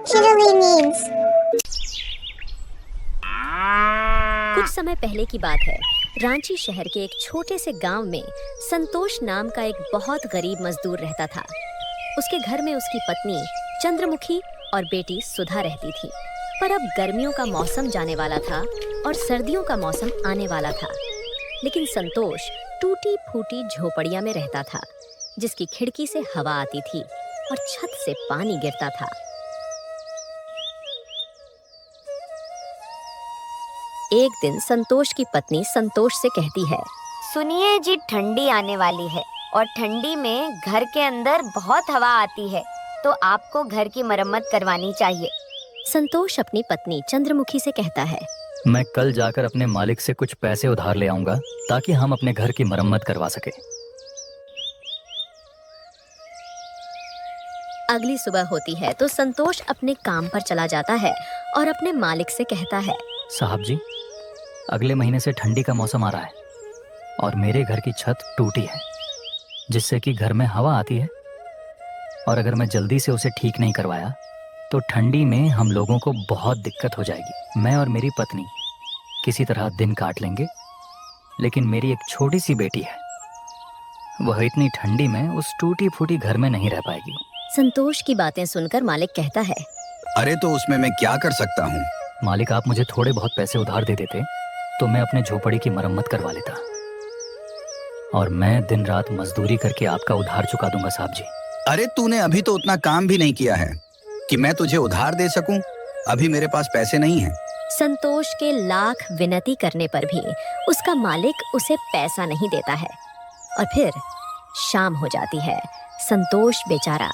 Chidali memes. कुछ समय पहले की बात है। रांची शहर के एक छोटे से गांव में संतोष नाम का एक बहुत गरीब मजदूर रहता था। उसके घर में उसकी पत्नी चंद्रमुखी और बेटी सुधा रहती थी। पर अब गर्मियों का मौसम जाने वाला था और सर्दियों का मौसम आने वाला था। लेकिन संतोष टूटी फूटी झोपड़िया में रहता था, जिसकी खिड़की से हवा आती थी और छत से पानी गिरता था। एक दिन संतोष की पत्नी संतोष से कहती है, सुनिए जी, ठंडी आने वाली है और ठंडी में घर के अंदर बहुत हवा आती है, तो आपको घर की मरम्मत करवानी चाहिए। संतोष अपनी पत्नी चंद्रमुखी से कहता है, मैं कल जाकर अपने मालिक से कुछ पैसे उधार ले आऊंगा ताकि हम अपने घर की मरम्मत करवा सके। अगली सुबह होती है तो संतोष अपने काम पर चला जाता है और अपने मालिक से कहता है, साहब जी, अगले महीने से ठंडी का मौसम आ रहा है और मेरे घर की छत टूटी है, जिससे कि घर में हवा आती है, और अगर मैं जल्दी से उसे ठीक नहीं करवाया तो ठंडी में हम लोगों को बहुत दिक्कत हो जाएगी। मैं और मेरी पत्नी किसी तरह दिन काट लेंगे, लेकिन मेरी एक छोटी सी बेटी है, वह इतनी ठंडी में उस टूटी फूटी घर में नहीं रह पाएगी। संतोष की बातें सुनकर मालिक कहता है, अरे तो उसमें मैं क्या कर सकता हूँ? मालिक, आप मुझे थोड़े बहुत पैसे उधार दे देते तो मैं अपने झोपड़ी की मरम्मत करवा लेता, और मैं दिन रात मजदूरी करके आपका उधार चुका दूंगा साहब जी। अरे तूने अभी तो उतना काम भी नहीं किया है कि मैं तुझे उधार दे सकूं। अभी मेरे पास पैसे नहीं हैं। संतोष के लाख विनती करने पर भी उसका मालिक उसे पैसा नहीं देता है। और फिर शाम हो जाती है। संतोष बेचारा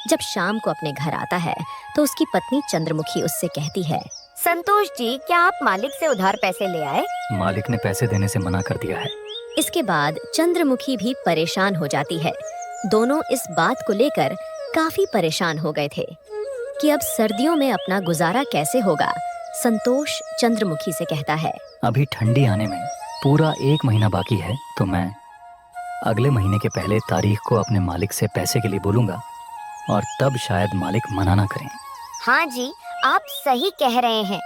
जब शाम को अपने घर आता है तो उसकी पत्नी चंद्रमुखी उससे कहती है, संतोष जी, क्या आप मालिक से उधार पैसे ले आए? मालिक ने पैसे देने से मना कर दिया है। इसके बाद चंद्रमुखी भी परेशान हो जाती है। दोनों इस बात को लेकर काफी परेशान हो गए थे कि अब सर्दियों में अपना गुजारा कैसे होगा। संतोष चंद्रमुखी से कहता है, अभी ठंडी आने में पूरा 1 महीना बाकी है, तो मैं अगले महीने के पहले तारीख को अपने मालिक से पैसे के लिए बोलूंगा, और तब शायद मालिक मना ना करें। हाँ जी, आप सही कह रहे हैं।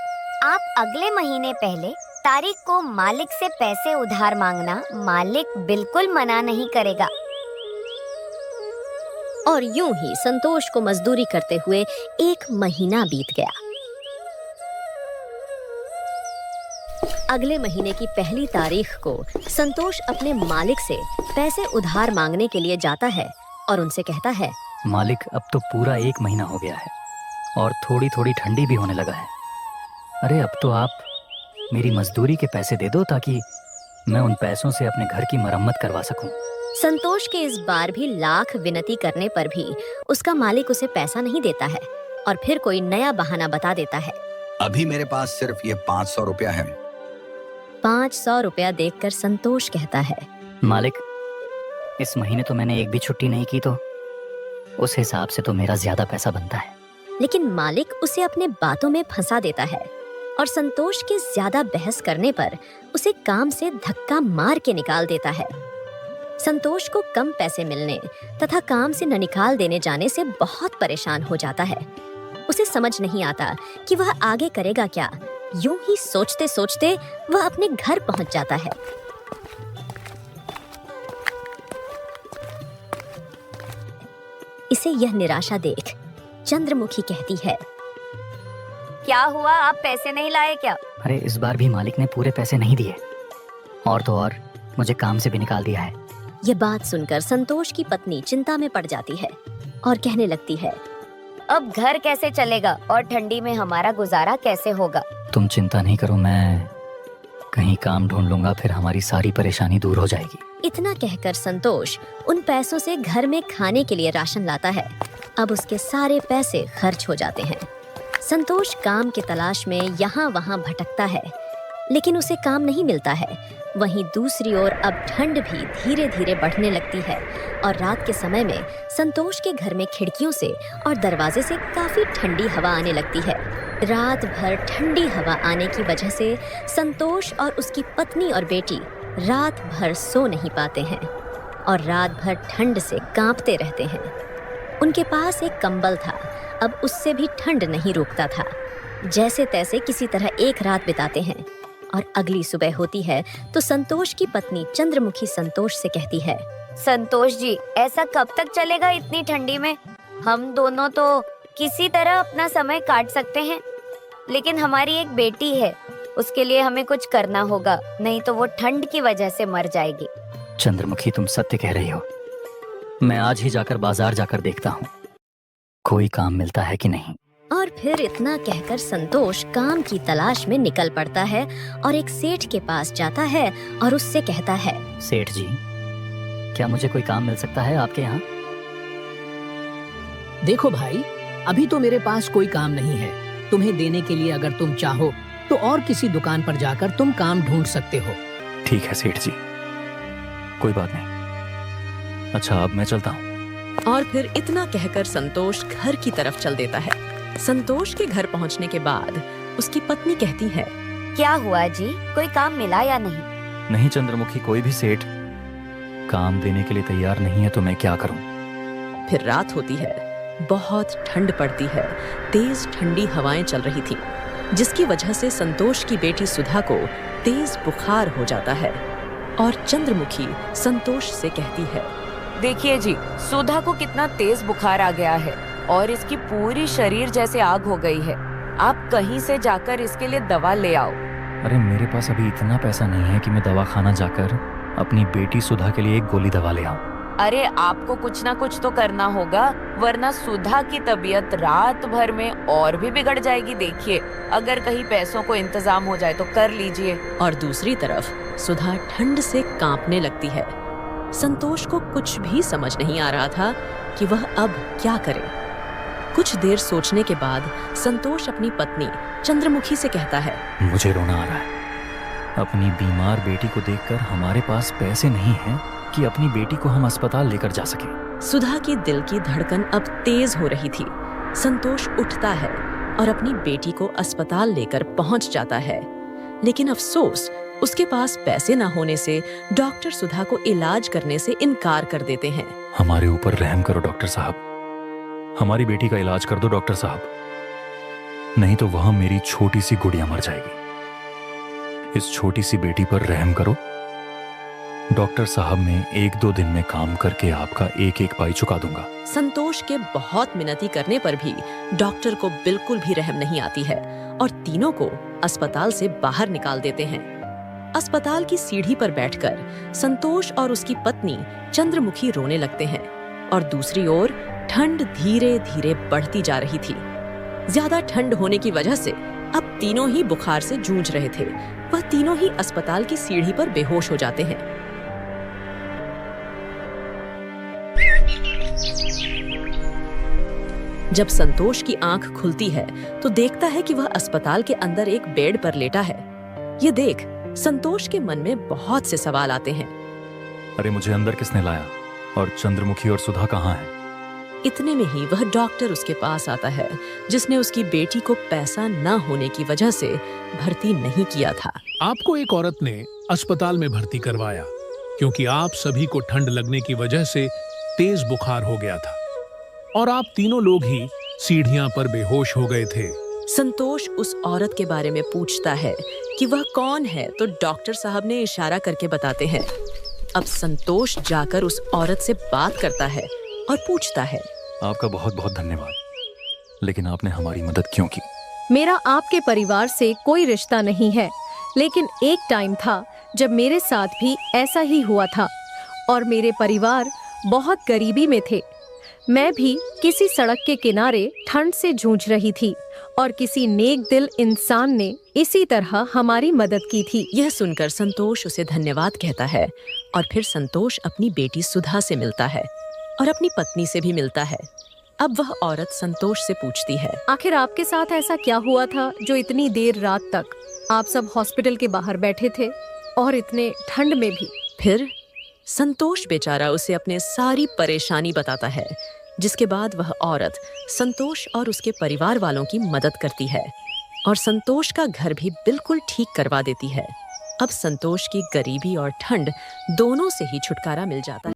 आप अगले महीने पहले तारीख को मालिक से पैसे उधार मांगना, मालिक बिल्कुल मना नहीं करेगा। और यूं ही संतोष को मजदूरी करते हुए 1 महीना बीत गया। अगले महीने की पहली तारीख को संतोष अपने मालिक से पैसे उधार मांगने के लिए जाता है और उनसे कहता है, मालिक, अब तो पूरा 1 महीना हो गया है और थोड़ी थोड़ी ठंडी भी होने लगा है। अरे अब तो आप मेरी मजदूरी के पैसे दे दो ताकि मैं उन पैसों से अपने घर की मरम्मत करवा सकूं। संतोष के इस बार भी लाख विनती करने पर भी उसका मालिक उसे पैसा नहीं देता है और फिर कोई नया बहाना बता देता है। अभी मेरे पास सिर्फ ये 500 रुपया है। 500 रुपया देखकर संतोष कहता है, मालिक, इस महीने तो मैंने एक भी छुट्टी नहीं की, तो उस हिसाब से तो मेरा ज्यादा पैसा बनता है। लेकिन मालिक उसे अपने बातों में फंसा देता है और संतोष के ज्यादा बहस करने पर उसे काम से धक्का मार के निकाल देता है। संतोष को कम पैसे मिलने तथा काम से न निकाल देने जाने से बहुत परेशान हो जाता है। उसे समझ नहीं आता कि वह आगे करेगा क्या। यूं ही सोचते सोचते वह अपने घर पहुंच जाता है। इसे यह निराशा देख चंद्रमुखी कहती है, क्या हुआ, आप पैसे नहीं लाए क्या? अरे इस बार भी मालिक ने पूरे पैसे नहीं दिए, और तो और मुझे काम से भी निकाल दिया है। ये बात सुनकर संतोष की पत्नी चिंता में पड़ जाती है और कहने लगती है, अब घर कैसे चलेगा और ठंडी में हमारा गुजारा कैसे होगा? तुम चिंता नहीं करो, मैं कहीं काम ढूंढ लूंगा, फिर हमारी सारी परेशानी दूर हो जाएगी। इतना कहकर संतोष उन पैसों से घर में खाने के लिए राशन लाता है। अब उसके सारे पैसे खर्च हो जाते हैं। संतोष काम की तलाश में यहाँ वहाँ भटकता है, लेकिन उसे काम नहीं मिलता है। वहीं दूसरी ओर अब ठंड भी धीरे धीरे बढ़ने लगती है और रात के समय में संतोष के घर में खिड़कियों से और दरवाजे से काफी ठंडी हवा आने लगती है। रात भर ठंडी हवा आने की वजह से संतोष और उसकी पत्नी और बेटी रात भर सो नहीं पाते हैं और रात भर ठंड से कांपते रहते हैं। उनके पास एक कंबल था। अब उससे भी ठंड नहीं रोकता था। जैसे तैसे किसी तरह एक रात बिताते हैं और अगली सुबह होती है तो संतोष की पत्नी चंद्रमुखी संतोष से कहती है, संतोष जी, ऐसा कब तक चलेगा इतनी ठंडी में? हम दोनों तो किसी तरह अपना समय काट सकते हैं, लेकिन हमारी एक बेटी है, उसके लिए हमें कुछ करना होगा, नहीं तो वो ठंड की वजह से मर जाएगी। चंद्रमुखी, तुम सत्य कह रही हो। मैं आज ही जाकर बाजार जाकर देखता हूँ कोई काम मिलता है कि नहीं। और फिर इतना कहकर संतोष काम की तलाश में निकल पड़ता है और एक सेठ के पास जाता है और उससे कहता है, सेठ जी, क्या मुझे कोई काम मिल सकता है आपके यहाँ? देखो भाई, अभी तो मेरे पास कोई काम नहीं है। तुम्हें देने के लिए अगर तुम चाहो तो और किसी दुकान पर जाकर तुम काम ढूंढ सकते हो। ठीक है सेठ जी, कोई बात नहीं। अच्छा, अब मैं चलता हूँ। और फिर इतना कहकर संतोष घर की तरफ चल देता है। संतोष के घर पहुंचने के बाद उसकी पत्नी कहती है, क्या हुआ जी, कोई काम मिला या नहीं? नहीं चंद्रमुखी, कोई भी सेठ काम देने के लिए तैयार नहीं है, तो मैं क्या करूं? फिर रात होती है, बहुत ठंड पड़ती है, तेज ठंडी हवाएं चल रही थी, जिसकी वजह से संतोष की बेटी सुधा को तेज बुखार हो जाता है। और चंद्रमुखी संतोष से कहती है, देखिए जी, सुधा को कितना तेज बुखार आ गया है और इसकी पूरी शरीर जैसे आग हो गई है। आप कहीं से जाकर इसके लिए दवा ले आओ। अरे मेरे पास अभी इतना पैसा नहीं है कि मैं दवाखाना जाकर अपनी बेटी सुधा के लिए एक गोली दवा ले आऊं। अरे आपको कुछ ना कुछ तो करना होगा, वरना सुधा की तबीयत रात भर में और भी बिगड़ जाएगी। देखिए, अगर कहीं पैसों को इंतजाम हो जाए तो कर लीजिए। और दूसरी तरफ सुधा ठंड से कांपने लगती है। संतोष को कुछ भी समझ नहीं आ रहा था कि वह अब क्या करे। कुछ देर सोचने के बाद संतोष अपनी पत्नी चंद्रमुखी से कहता है, मुझे रोना आ रहा है। अपनी बीमार बेटी को देखकर हमारे पास पैसे नहीं हैं कि अपनी बेटी को हम अस्पताल लेकर जा सकें। सुधा की दिल की धड़कन अब तेज हो रही थी। संतोष उठता है और अपनी बेटी को अस्पताल लेकर पहुंच जाता है, लेकिन अफसोस, उसके पास पैसे न होने से डॉक्टर सुधा को इलाज करने से इनकार कर देते हैं। हमारे ऊपर रहम करो डॉक्टर साहब, हमारी बेटी का इलाज कर दो डॉक्टर साहब, नहीं तो वह मेरी छोटी सी गुड़िया मर जाएगी। इस छोटी सी बेटी पर रहम करो डॉक्टर साहब, मैं 1-2 दिन में काम करके आपका एक एक पाई चुका दूंगा। संतोष के बहुत मिन्नती करने पर भी डॉक्टर को बिल्कुल भी रहम नहीं आती है और तीनों को अस्पताल से बाहर निकाल देते हैं। अस्पताल की सीढ़ी पर बैठकर संतोष और उसकी पत्नी चंद्रमुखी रोने लगते हैं और दूसरी ओर ठंड धीरे धीरे बढ़ती जा रही थी। ज्यादा ठंड होने की वजह से अब तीनों ही बुखार से जूझ रहे थे। वह तीनों ही अस्पताल की सीढ़ी पर बेहोश हो जाते हैं। जब संतोष की आंख खुलती है तो देखता है कि वह अस्पताल के अंदर एक बेड पर लेटा है। ये देख संतोष के मन में बहुत से सवाल आते हैं। अरे मुझे अंदर किसने लाया और चंद्रमुखी और सुधा कहाँ हैं? इतने में ही वह डॉक्टर उसके पास आता है, जिसने उसकी बेटी को पैसा न होने की वजह से भर्ती नहीं किया था। आपको एक औरत ने अस्पताल में भर्ती करवाया क्योंकि आप सभी को ठंड लगने की वजह से तेज बुखार हो गया था और आप तीनों लोग ही सीढ़ियां पर बेहोश हो गए थे। संतोष उस औरत के बारे में पूछता है कि वह कौन है, तो डॉक्टर साहब ने इशारा करके बताते हैं। अब संतोष जाकर उस औरत से बात करता है और पूछता है, आपका बहुत बहुत धन्यवाद, लेकिन आपने हमारी मदद क्यों की? मेरा आपके परिवार से कोई रिश्ता नहीं है, लेकिन एक टाइम था जब मेरे साथ भी ऐसा ही हुआ था और मेरे परिवार बहुत गरीबी में थे। मैं भी किसी सड़क के किनारे ठंड से जूझ रही थी और किसी नेक दिल इंसान ने इसी तरह हमारी मदद की थी। यह सुनकर संतोष उसे धन्यवाद कहता है और फिर संतोष अपनी बेटी सुधा से मिलता है और अपनी पत्नी से भी मिलता है। अब वह औरत संतोष से पूछती है, आखिर आपके साथ ऐसा क्या हुआ था जो इतनी देर रात तक आप सब हॉस्पिटल के बाहर बैठे थे और इतने ठंड में भी? फिर संतोष बेचारा उसे अपने सारी परेशानी बताता है, जिसके बाद वह औरत संतोष और उसके परिवार वालों की मदद करती है और संतोष का घर भी बिल्कुल ठीक करवा देती है। अब संतोष की गरीबी और ठंड दोनों से ही छुटकारा मिल जाता है।